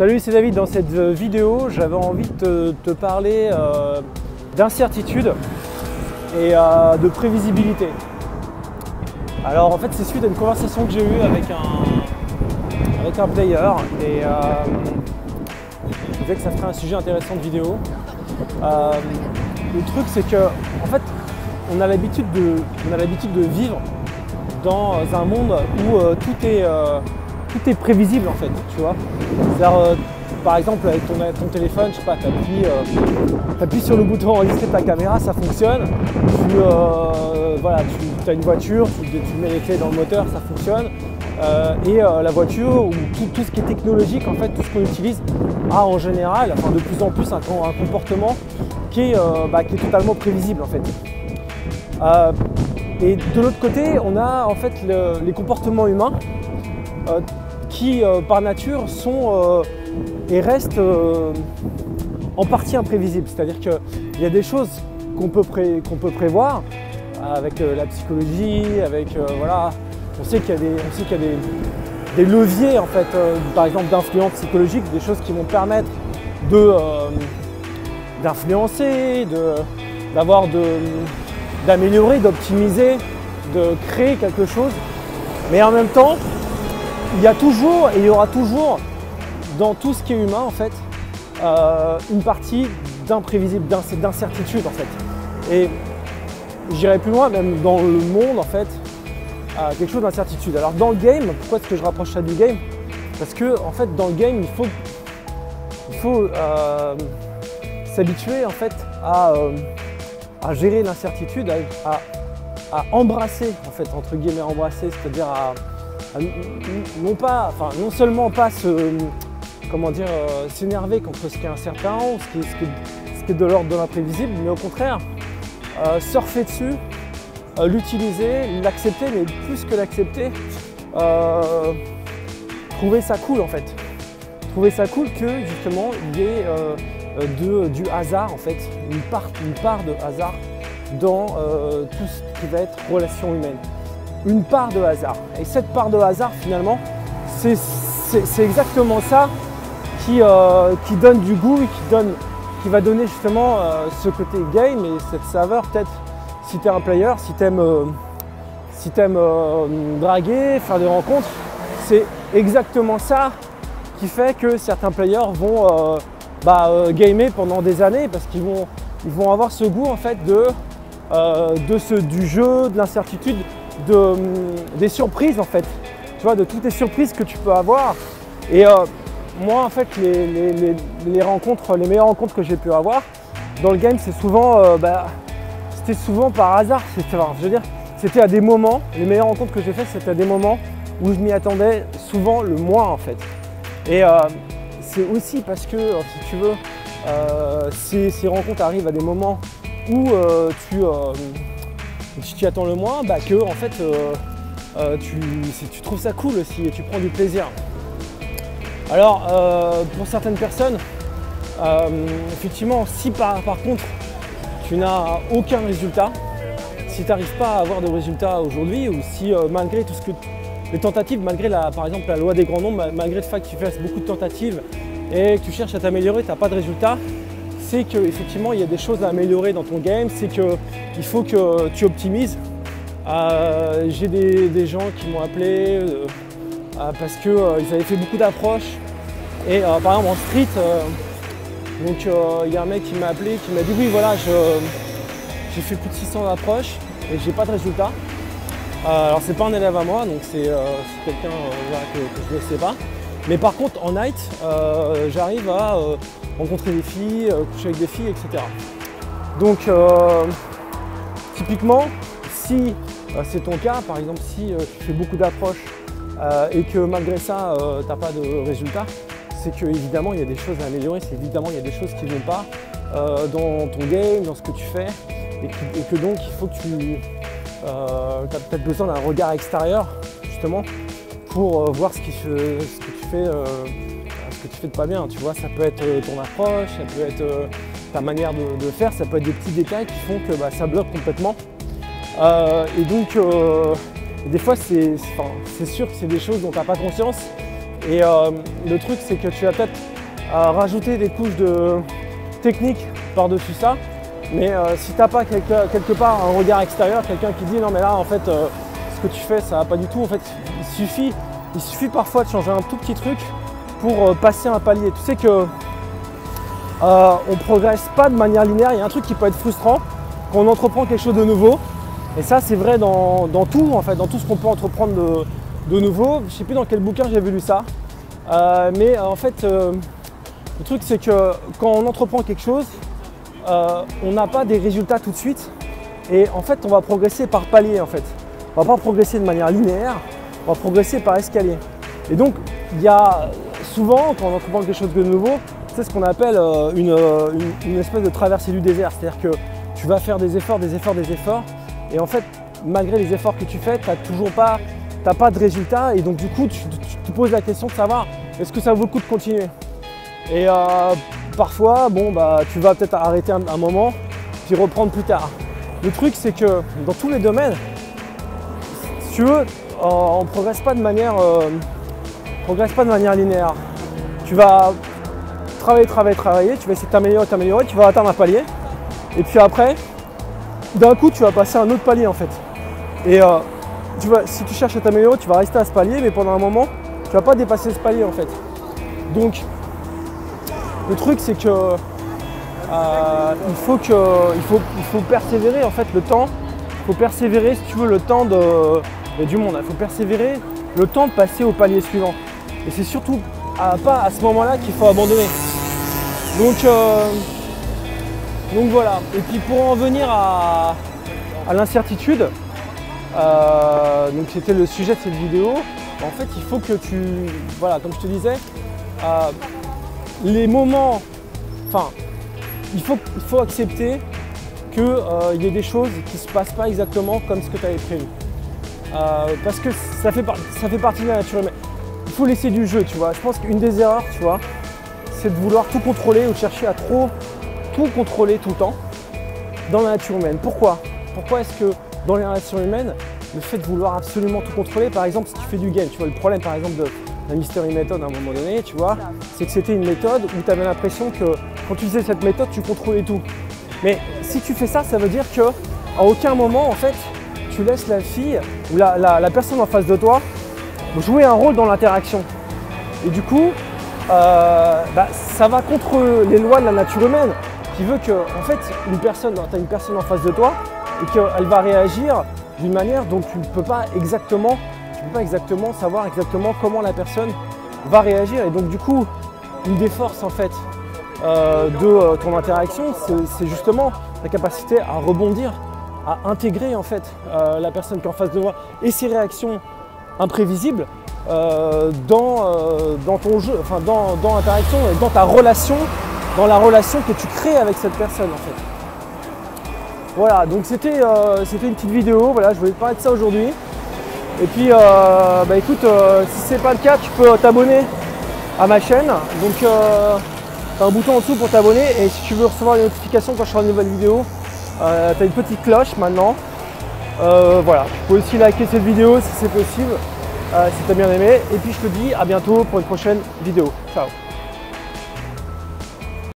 Salut, c'est David. Dans cette vidéo, j'avais envie de te parler d'incertitude et de prévisibilité. Alors en fait, c'est suite à une conversation que j'ai eue avec un player et je disais que ça ferait un sujet intéressant de vidéo. Le truc, c'est que en fait, on a l'habitude de vivre dans un monde où tout est prévisible en fait, tu vois. Par exemple avec ton téléphone, je sais pas, tu appuies sur le bouton enregistrer ta caméra, ça fonctionne. Tu as une voiture, tu mets les clés dans le moteur, ça fonctionne. La voiture ou tout ce qui est technologique, en fait, tout ce qu'on utilise a en général, de plus en plus un comportement qui est totalement prévisible en fait. Et de l'autre côté, on a en fait les comportements humains qui par nature sont et restent en partie imprévisibles. C'est-à-dire qu'il y a des choses qu'on peut prévoir avec la psychologie, on sait qu'il y a des leviers en fait, par exemple d'influence psychologique, des choses qui vont permettre d'influencer, d'améliorer, d'optimiser, de créer quelque chose. Mais en même temps, il y a toujours et il y aura toujours dans tout ce qui est humain en fait une partie d'imprévisible, d'incertitude en fait. Et j'irai plus loin, même dans le monde en fait, quelque chose d'incertitude. Alors dans le game, pourquoi est-ce que je rapproche ça du game? Parce que en fait dans le game, il faut s'habituer en fait à gérer l'incertitude, à embrasser en fait, entre guillemets embrasser, c'est-à-dire non seulement pas s'énerver contre ce qui est incertain, ce qui est de l'ordre de l'imprévisible, mais au contraire surfer dessus, l'utiliser, l'accepter, mais plus que l'accepter, trouver ça cool en fait. Trouver ça cool que justement il y ait du hasard en fait, une part de hasard dans tout ce qui va être relation humaine. Une part de hasard. Et cette part de hasard finalement, c'est exactement ça qui donne du goût et qui va donner justement ce côté game et cette saveur peut-être si tu es un player, si tu aimes draguer, faire des rencontres. C'est exactement ça qui fait que certains players vont gamer pendant des années parce qu'ils vont avoir ce goût en fait du jeu, de l'incertitude, des surprises en fait, tu vois, de toutes les surprises que tu peux avoir. Et moi en fait les meilleures rencontres que j'ai pu avoir dans le game, c'était souvent par hasard. C'était à des moments, les meilleures rencontres que j'ai faites, c'était à des moments où je m'y attendais souvent le moins en fait. Et c'est aussi parce que, si tu veux, ces rencontres arrivent à des moments où tu t'y attends le moins, que en fait, tu trouves ça cool aussi et tu prends du plaisir. Alors, pour certaines personnes, effectivement, si par contre, tu n'as aucun résultat, si tu n'arrives pas à avoir de résultat aujourd'hui, ou si malgré tout les tentatives, malgré par exemple la loi des grands nombres, malgré le fait que tu fasses beaucoup de tentatives et que tu cherches à t'améliorer, tu n'as pas de résultat, c'est qu'effectivement il y a des choses à améliorer dans ton game, c'est qu'il faut que tu optimises. J'ai des gens qui m'ont appelé parce qu'ils avaient fait beaucoup d'approches et par exemple en street, il y a un mec qui m'a appelé, qui m'a dit oui voilà, j'ai fait plus de 600 approches et j'ai pas de résultat. Alors c'est pas un élève à moi, donc c'est quelqu'un que je ne sais pas. Mais par contre en night, j'arrive à rencontrer des filles, coucher avec des filles, etc. Donc typiquement, si c'est ton cas, par exemple si tu fais beaucoup d'approches et que malgré ça tu n'as pas de résultat, c'est qu'évidemment il y a des choses à améliorer, c'est évidemment il y a des choses qui ne vont pas dans ton game, dans ce que tu fais, et que donc il faut que tu as peut-être besoin d'un regard extérieur justement pour voir ce que tu fais de pas bien, tu vois. Ça peut être ton approche, ça peut être ta manière de faire, ça peut être des petits détails qui font que ça bloque complètement. Et donc des fois c'est sûr que c'est des choses dont tu n'as pas conscience Et le truc, c'est que tu vas peut-être rajouter des couches de technique par-dessus ça. Mais si tu n'as pas quelque part un regard extérieur, quelqu'un qui dit non mais là en fait ce que tu fais ça va pas du tout, en fait il suffit parfois de changer un tout petit truc pour passer un palier. Tu sais que on progresse pas de manière linéaire, il y a un truc qui peut être frustrant quand on entreprend quelque chose de nouveau. Et ça c'est vrai dans tout en fait, dans tout ce qu'on peut entreprendre de nouveau. Je sais plus dans quel bouquin j'avais lu ça. Mais en fait le truc c'est que quand on entreprend quelque chose, on n'a pas des résultats tout de suite et en fait on va progresser par palier en fait. On va pas progresser de manière linéaire, on va progresser par escalier. Et donc il y a souvent quand on entreprend quelque chose de nouveau, c'est ce qu'on appelle une espèce de traversée du désert. C'est-à-dire que tu vas faire des efforts et en fait malgré les efforts que tu fais, t'as pas de résultat et donc du coup tu te poses la question de savoir est-ce que ça vaut le coup de continuer. Et parfois, bon, bah, tu vas peut-être arrêter un moment, puis reprendre plus tard. Le truc, c'est que dans tous les domaines, si tu veux, on ne progresse pas de manière linéaire. Tu vas travailler, tu vas essayer de t'améliorer, tu vas atteindre un palier. Et puis après, d'un coup, tu vas passer à un autre palier en fait. Et si tu cherches à t'améliorer, tu vas rester à ce palier, mais pendant un moment, tu ne vas pas dépasser ce palier en fait. Donc, le truc c'est que il faut persévérer en fait le temps. Il faut persévérer si tu veux le temps du monde. Il faut persévérer le temps de passer au palier suivant. Et c'est surtout pas à ce moment-là qu'il faut abandonner. Donc voilà. Et puis pour en venir à l'incertitude, donc c'était le sujet de cette vidéo. En fait, il faut que voilà, comme je te disais. Les moments, enfin, il faut accepter qu'il y ait des choses qui ne se passent pas exactement comme ce que tu avais prévu. Parce que ça fait partie de la nature humaine. Il faut laisser du jeu, tu vois. Je pense qu'une des erreurs, tu vois, c'est de vouloir tout contrôler ou de chercher à trop tout contrôler tout le temps dans la nature humaine. Pourquoi est-ce que dans les relations humaines, le fait de vouloir absolument tout contrôler, par exemple, si tu fais du game, tu vois, le problème par exemple de la Mystery Method à un moment donné, tu vois, c'est que c'était une méthode où tu avais l'impression que quand tu faisais cette méthode, tu contrôlais tout. Mais si tu fais ça, ça veut dire qu'à aucun moment, en fait, tu laisses la fille ou la personne en face de toi jouer un rôle dans l'interaction. Et du coup, ça va contre les lois de la nature humaine qui veut que, en fait, tu as une personne en face de toi et qu'elle va réagir d'une manière dont tu ne peux pas exactement savoir exactement comment la personne va réagir. Et donc du coup, une des forces en fait de ton interaction, c'est justement la capacité à rebondir, à intégrer en fait la personne qui est en face de moi et ses réactions imprévisibles dans ton jeu, enfin dans l'interaction et dans ta relation, dans la relation que tu crées avec cette personne en fait. Voilà, donc c'était une petite vidéo, voilà, je voulais te parler de ça aujourd'hui. Et puis écoute, si c'est pas le cas, tu peux t'abonner à ma chaîne. Donc tu as un bouton en dessous pour t'abonner et si tu veux recevoir les notifications quand je ferai une nouvelle vidéo, tu as une petite cloche maintenant. Voilà, tu peux aussi liker cette vidéo si c'est possible, si tu as bien aimé. Et puis je te dis à bientôt pour une prochaine vidéo. Ciao.